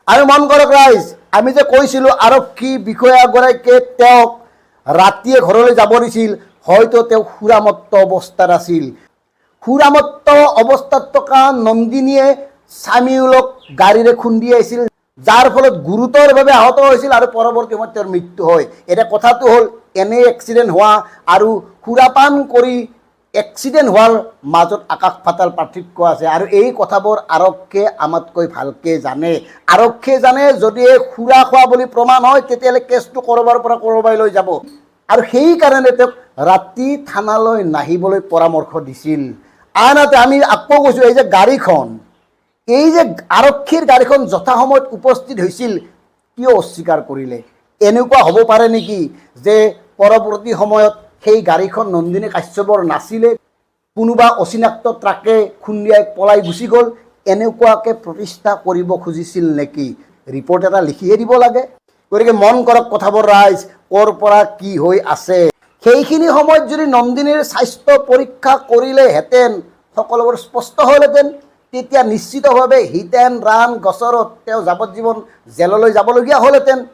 আৰু মন কৰক ৰাইজ, আমি যে কৈছিলোঁ আৰক্ষী বিষয়াগৰাকীয়ে তেওঁক ৰাতিয়ে ঘৰলৈ যাব দিছিল, হয়তো তেওঁ সুৰামত্ত অৱস্থাত আছিল। সুৰামত্ত অৱস্থাত থকা নন্দিনীয়ে স্বামীউলক গাড়ীৰে খুন্দিয়াইছিল, যাৰ ফলত গুৰুতৰভাৱে আহত হৈছিল আৰু পৰৱৰ্তী সময়ত তেওঁৰ মৃত্যু হয়। এতিয়া কথাটো হ'ল, এনে এক্সিডেণ্ট হোৱা আৰু সুৰাপান কৰি এক্সিডেণ্ট হোৱাৰ মাজত আকাশ পাতাল পাৰ্থক্য আছে। আৰু এই কথাবোৰ আৰক্ষীয়ে আমাতকৈ ভালকৈ জানে। আৰক্ষীয়ে জানে যদি সুৰা খোৱা বুলি প্ৰমাণ হয়, তেতিয়াহ'লে কেছটো ক'ৰবাৰ পৰা ক'ৰবাই লৈ যাব। আৰু সেইকাৰণে তেওঁক ৰাতি থানালৈ নাহিবলৈ পৰামৰ্শ দিছিল। আনহাতে আমি আকৌ কৈছোঁ, এই যে গাড়ীখন, এই যে আৰক্ষীৰ গাড়ীখন যথাসময়ত উপস্থিত হৈছিল, কিয় অস্বীকাৰ কৰিলে? এনেকুৱা হ'ব পাৰে নেকি যে পৰৱৰ্তী সময়ত সেই গাড়ীখন নন্দিনী কাশ্যপৰ নাছিলে, কোনোবা অচিনাক্ত ট্ৰাকে খুন্দিয়াই পলাই গুচি গ'ল, এনেকুৱাকৈ প্ৰতিষ্ঠা কৰিব খুজিছিল নেকি? ৰিপৰ্ট এটা লিখিহে দিব লাগে। গতিকে মন কৰক কথাবোৰ ৰাইজ, ক'ৰ পৰা কি হৈ আছে। সেইখিনি সময়ত যদি নন্দিনীৰ স্বাস্থ্য পৰীক্ষা কৰিলেহেঁতেন, সকলোবোৰ স্পষ্ট হ'লহেঁতেন। তেতিয়া নিশ্চিতভাৱে হিট এণ্ড ৰান গোচৰত তেওঁ যাৱজ্জীৱন জেললৈ যাবলগীয়া হ'লহেঁতেন।